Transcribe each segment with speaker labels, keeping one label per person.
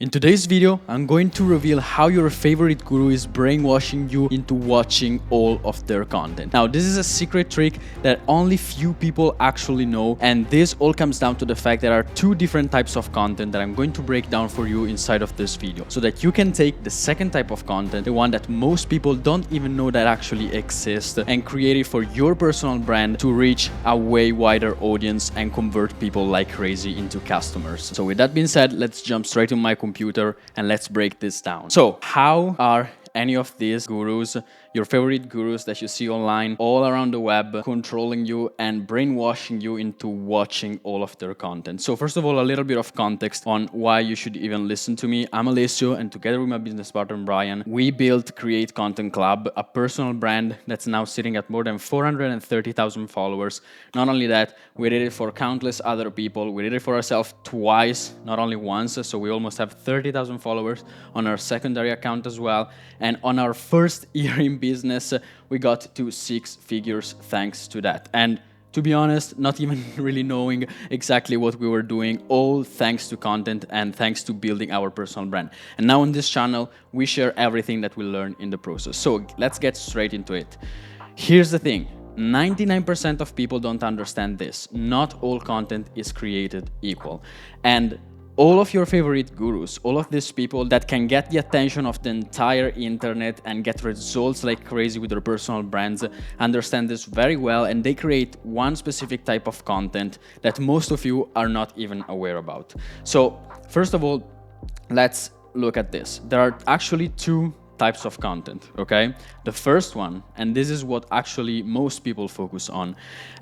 Speaker 1: In today's video, I'm going to reveal how your favorite guru is brainwashing you into watching all of their content. Now, this is a secret trick that only few people actually know, and this all comes down to the fact there are two different types of content that I'm going to break down for you inside of this video, so that you can take the second type of content, the one that most people don't even know that actually exists, and create it for your personal brand to reach a way wider audience and convert people like crazy into customers. So with that being said, let's jump straight to my computer and let's break this down. So how are any of these gurus, your favorite gurus that you see online all around the web, controlling you and brainwashing you into watching all of their content? So first of all, a little bit of context on why you should even listen to me. I'm Alessio, and together with my business partner Brian, we built Create Content Club, a personal brand that's now sitting at more than 430,000 followers. Not only that, we did it for countless other people. We did it for ourselves twice, not only once. So we almost have 30,000 followers on our secondary account as well. And on our first year in business, we got to 6 figures thanks to that. And to be honest, not even really knowing exactly what we were doing, all thanks to content and thanks to building our personal brand. And now on this channel, we share everything that we learn in the process. So let's get straight into it. Here's the thing. 99% of people don't understand this. Not all content is created equal. And all of your favorite gurus, all of these people that can get the attention of the entire internet and get results like crazy with their personal brands, understand this very well, and they create one specific type of content that most of you are not even aware about. So first of all, let's look at this. There are actually two types of content, okay? The first one, and this is what actually most people focus on,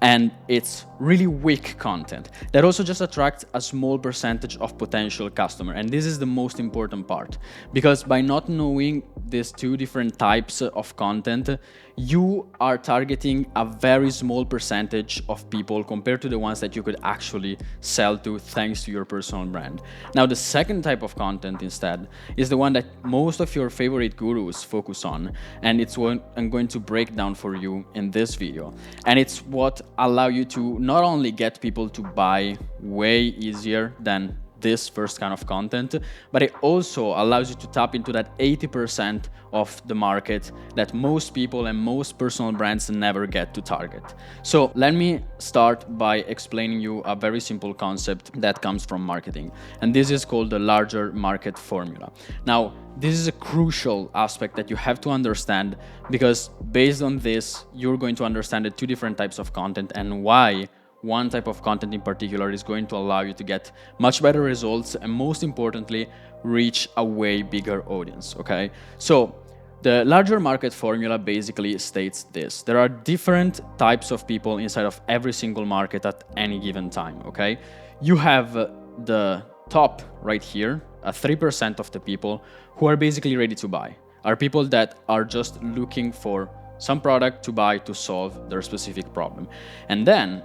Speaker 1: and it's really weak content that also just attracts a small percentage of potential customer. And this is the most important part, because by not knowing these two different types of content, you are targeting a very small percentage of people compared to the ones that you could actually sell to thanks to your personal brand. Now, the second type of content instead is the one that most of your favorite gurus focus on, and it's what I'm going to break down for you in this video. And it's what allow you to not only get people to buy way easier than this first kind of content, but it also allows you to tap into that 80% of the market that most people and most personal brands never get to target. So let me start by explaining you a very simple concept that comes from marketing, and this is called the larger market formula. Now, this is a crucial aspect that you have to understand, because based on this, you're going to understand the two different types of content and why one type of content in particular is going to allow you to get much better results and, most importantly, reach a way bigger audience, okay? So the larger market formula basically states this. There are different types of people inside of every single market at any given time, okay? You have the top right here, 3% of the people who are basically ready to buy, are people that are just looking for some product to buy to solve their specific problem. And then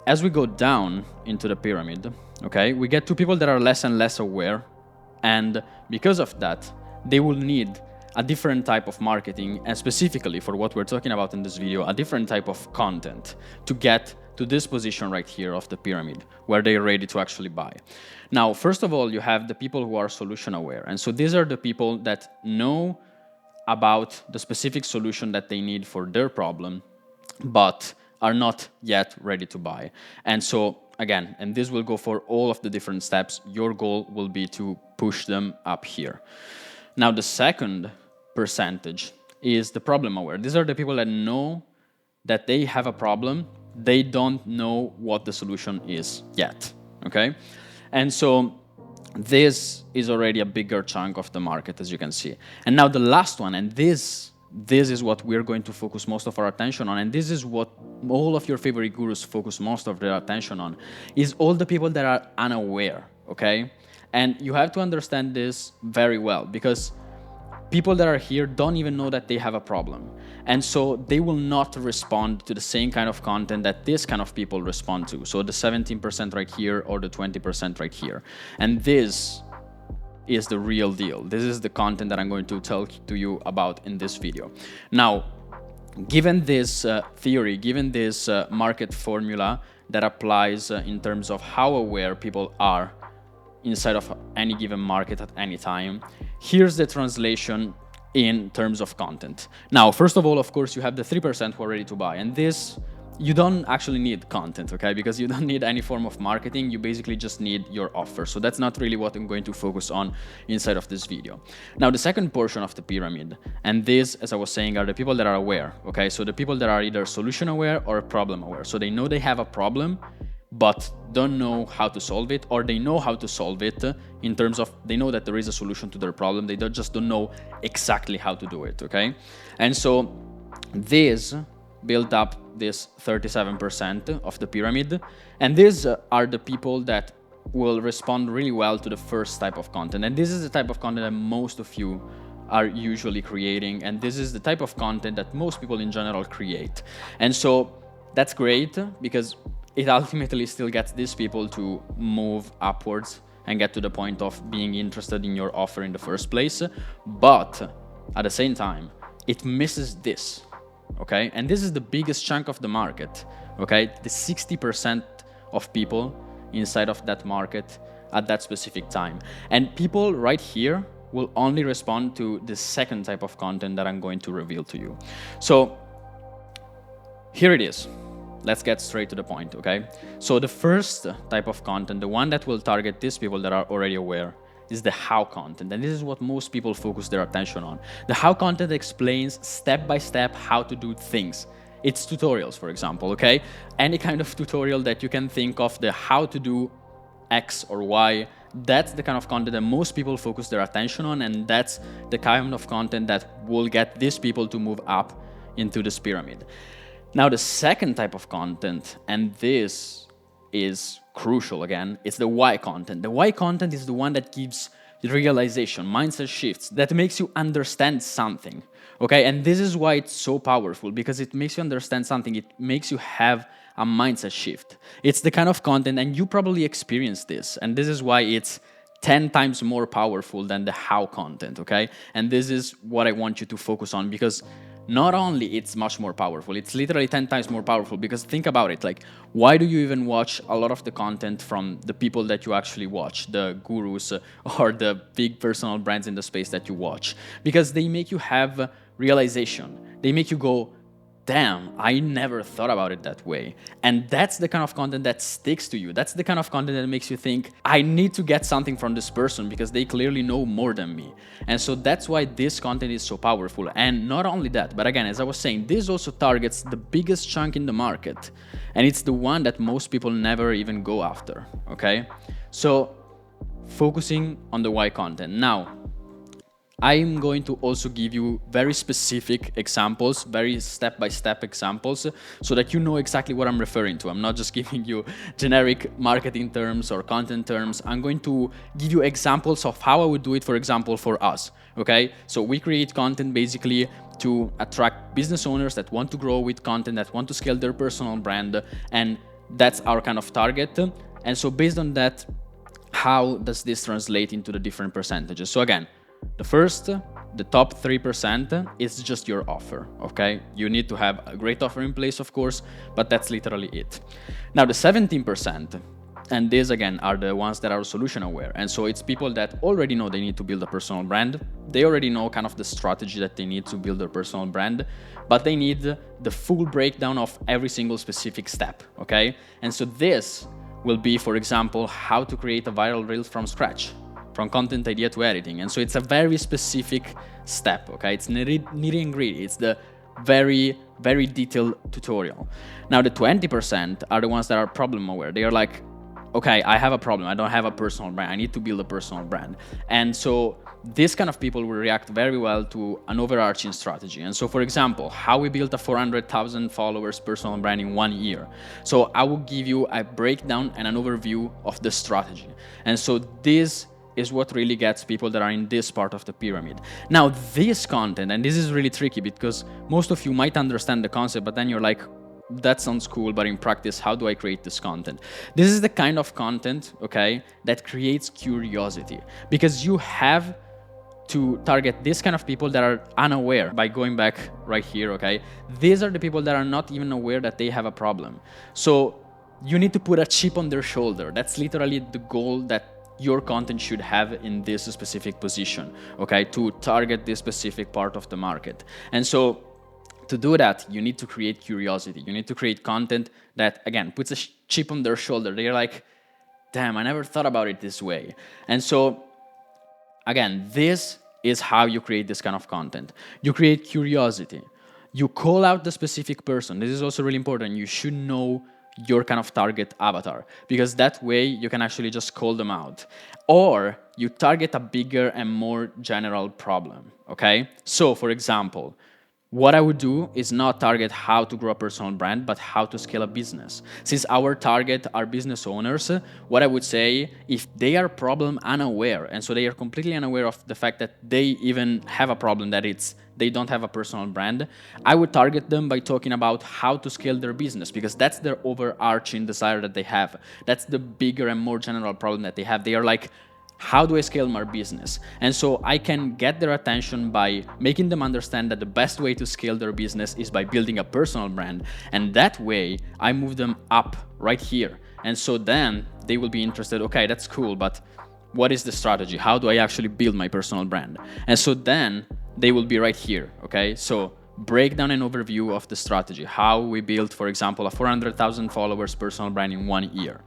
Speaker 1: as we go down into the pyramid, okay, we get to people that are less and less aware, and because of that, they will need a different type of marketing, and specifically for what we're talking about in this video, a different type of content to get to this position right here of the pyramid, where they're ready to actually buy. Now, first of all, you have the people who are solution aware, and so these are the people that know about the specific solution that they need for their problem, but are not yet ready to buy. And so again, and this will go for all of the different steps, your goal will be to push them up here. Now, the second percentage is the problem aware. These are the people that know that they have a problem, they don't know what the solution is yet, okay? And so this is already a bigger chunk of the market, as you can see. And now the last one, and this is what we're going to focus most of our attention on, and this is what all of your favorite gurus focus most of their attention on, is all the people that are unaware, okay? And you have to understand this very well, because people that are here don't even know that they have a problem. And so they will not respond to the same kind of content that this kind of people respond to. So the 17% right here or the 20% right here. And this is the real deal. This is the content that I'm going to tell to you about in this video. Now, given this theory, given this market formula that applies in terms of how aware people are inside of any given market at any time. Here's the translation in terms of content. Now, first of all, of course, you have the 3% who are ready to buy, and this, you don't actually need content, okay? Because you don't need any form of marketing, you basically just need your offer. So that's not really what I'm going to focus on inside of this video. Now, the second portion of the pyramid, and this, as I was saying, are the people that are aware, okay? So the people that are either solution aware or problem aware. So they know they have a problem, but don't know how to solve it, or they know how to solve it in terms of they know that there is a solution to their problem, they just don't know exactly how to do it, okay? And so this build up this 37% of the pyramid, and these are the people that will respond really well to the first type of content. And this is the type of content that most of you are usually creating, and this is the type of content that most people in general create. And so that's great because it ultimately still gets these people to move upwards and get to the point of being interested in your offer in the first place. But at the same time, it misses this, okay? And this is the biggest chunk of the market, okay? The 60% of people inside of that market at that specific time. And people right here will only respond to the second type of content that I'm going to reveal to you. So here it is. Let's get straight to the point, okay? So the first type of content, the one that will target these people that are already aware, is the how content. And this is what most people focus their attention on. The how content explains step by step how to do things. It's tutorials, for example, okay? Any kind of tutorial that you can think of, the how to do X or Y, that's the kind of content that most people focus their attention on, and that's the kind of content that will get these people to move up into this pyramid. Now, the second type of content, and this is crucial again, it's the why content. The why content is the one that gives realization, mindset shifts, that makes you understand something, okay? And this is why it's so powerful, because it makes you understand something. It makes you have a mindset shift. It's the kind of content, and you probably experienced this, and this is why it's 10 times more powerful than the how content, okay? And this is what I want you to focus on, because not only it's much more powerful, it's literally 10 times more powerful, because think about it, like, why do you even watch a lot of the content from the people that you actually watch, the gurus or the big personal brands in the space that you watch? Because they make you have realization. They make you go, damn, I never thought about it that way. And that's the kind of content that sticks to you. That's the kind of content that makes you think, I need to get something from this person because they clearly know more than me. And so that's why this content is so powerful. And not only that, but again, as I was saying, this also targets the biggest chunk in the market. And it's the one that most people never even go after, okay? So focusing on the why content. Now, I'm going to also give you very specific examples, very step-by-step examples, so that you know exactly what I'm referring to. I'm not just giving you generic marketing terms or content terms. I'm going to give you examples of how I would do it, for example, for us, okay? So we create content basically to attract business owners that want to grow with content, that want to scale their personal brand, and that's our kind of target. And so based on that, how does this translate into the different percentages? So again, the top 3% is just your offer, okay? You need to have a great offer in place, of course, but that's literally it. Now, the 17%, and these again are the ones that are solution aware. And so it's people that already know they need to build a personal brand. They already know kind of the strategy that they need to build their personal brand, but they need the full breakdown of every single specific step, okay? And so this will be, for example, how to create a viral reel from scratch, from content idea to editing. And so it's a very specific step, okay? It's nitty and gritty. It's the very, very detailed tutorial. Now, the 20% are the ones that are problem aware. They are like, okay, I have a problem. I don't have a personal brand. I need to build a personal brand. And so this kind of people will react very well to an overarching strategy. And so, for example, how we built a 400,000 followers personal brand in 1 year. So I will give you a breakdown and an overview of the strategy. And so this is what really gets people that are in this part of the pyramid. Now, this content, and this is really tricky because most of you might understand the concept, but then you're like, that sounds cool, but in practice, how do I create this content? This is the kind of content, okay, that creates curiosity, because you have to target this kind of people that are unaware. By going back right here, okay, these are the people that are not even aware that they have a problem. So you need to put a chip on their shoulder. That's literally the goal that your content should have in this specific position, okay, to target this specific part of the market. And so to do that, you need to create curiosity. You need to create content that, again, puts a chip on their shoulder. They're like, damn, I never thought about it this way. And so, again, this is how you create this kind of content. You create curiosity. You call out the specific person. This is also really important. You should know your kind of target avatar, because that way you can actually just call them out. Or you target a bigger and more general problem, okay? So, for example, what I would do is not target how to grow a personal brand, but how to scale a business. Since our target are business owners, what I would say, if they are problem unaware, and so they are completely unaware of the fact that they even have a problem, that they don't have a personal brand, I would target them by talking about how to scale their business, because that's their overarching desire that they have. That's the bigger and more general problem that they have. They are like, how do I scale my business? And so I can get their attention by making them understand that the best way to scale their business is by building a personal brand. And that way I move them up right here. And so then they will be interested, okay, that's cool, but what is the strategy? How do I actually build my personal brand? And so then they will be right here, okay? So break down an overview of the strategy, how we built, for example, a 400,000 followers personal brand in 1 year.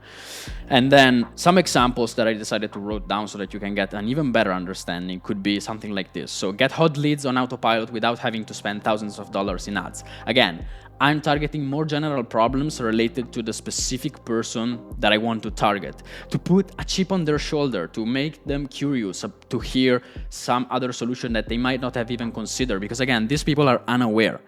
Speaker 1: And then some examples that I decided to write down so that you can get an even better understanding could be something like this. So get hot leads on autopilot without having to spend thousands of dollars in ads. Again, I'm targeting more general problems related to the specific person that I want to target, to put a chip on their shoulder, to make them curious, to hear some other solution that they might not have even considered. Because again, these people are unaware.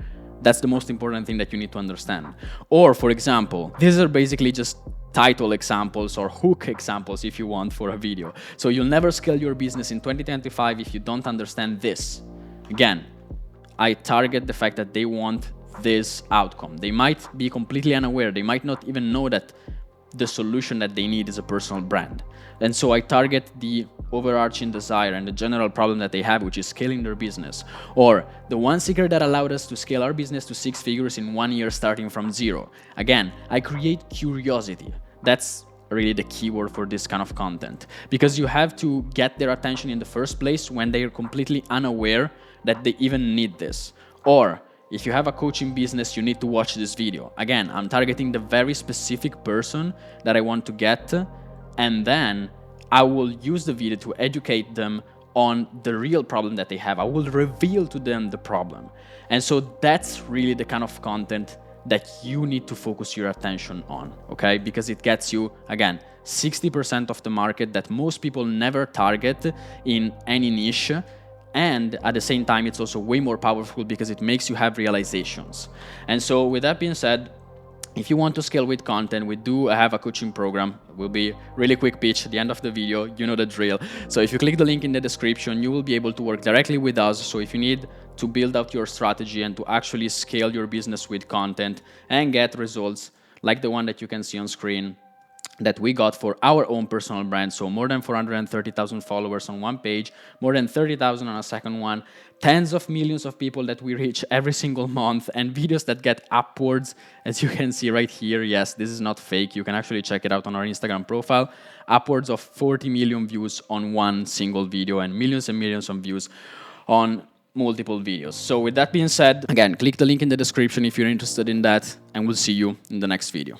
Speaker 1: That's the most important thing that you need to understand. Or, for example, these are basically just title examples or hook examples, if you want, for a video. So you'll never scale your business in 2025 if you don't understand this. Again, I target the fact that they want this outcome. They might be completely unaware. They might not even know that the solution that they need is a personal brand. And so I target the overarching desire and the general problem that they have, which is scaling their business. Or the one secret that allowed us to scale our business to 6 figures in 1 year starting from zero. Again, I create curiosity. That's really the keyword for this kind of content, because you have to get their attention in the first place when they are completely unaware that they even need this. Or if you have a coaching business, you need to watch this video. Again, I'm targeting the very specific person that I want to get, and then I will use the video to educate them on the real problem that they have. I will reveal to them the problem. And so that's really the kind of content that you need to focus your attention on, okay? Because it gets you, again, 60% of the market that most people never target in any niche. And at the same time, it's also way more powerful because it makes you have realizations. And so with that being said, if you want to scale with content, we do have a coaching program. It will be really quick pitch at the end of the video. You know the drill. So if you click the link in the description, you will be able to work directly with us. So if you need to build out your strategy and to actually scale your business with content and get results like the one that you can see on screen, that we got for our own personal brand. So more than 430,000 followers on one page, more than 30,000 on a second one, tens of millions of people that we reach every single month, and videos that get upwards, as you can see right here. Yes, this is not fake. You can actually check it out on our Instagram profile. Upwards of 40 million views on one single video and millions of views on multiple videos. So with that being said, again, click the link in the description if you're interested in that, and we'll see you in the next video.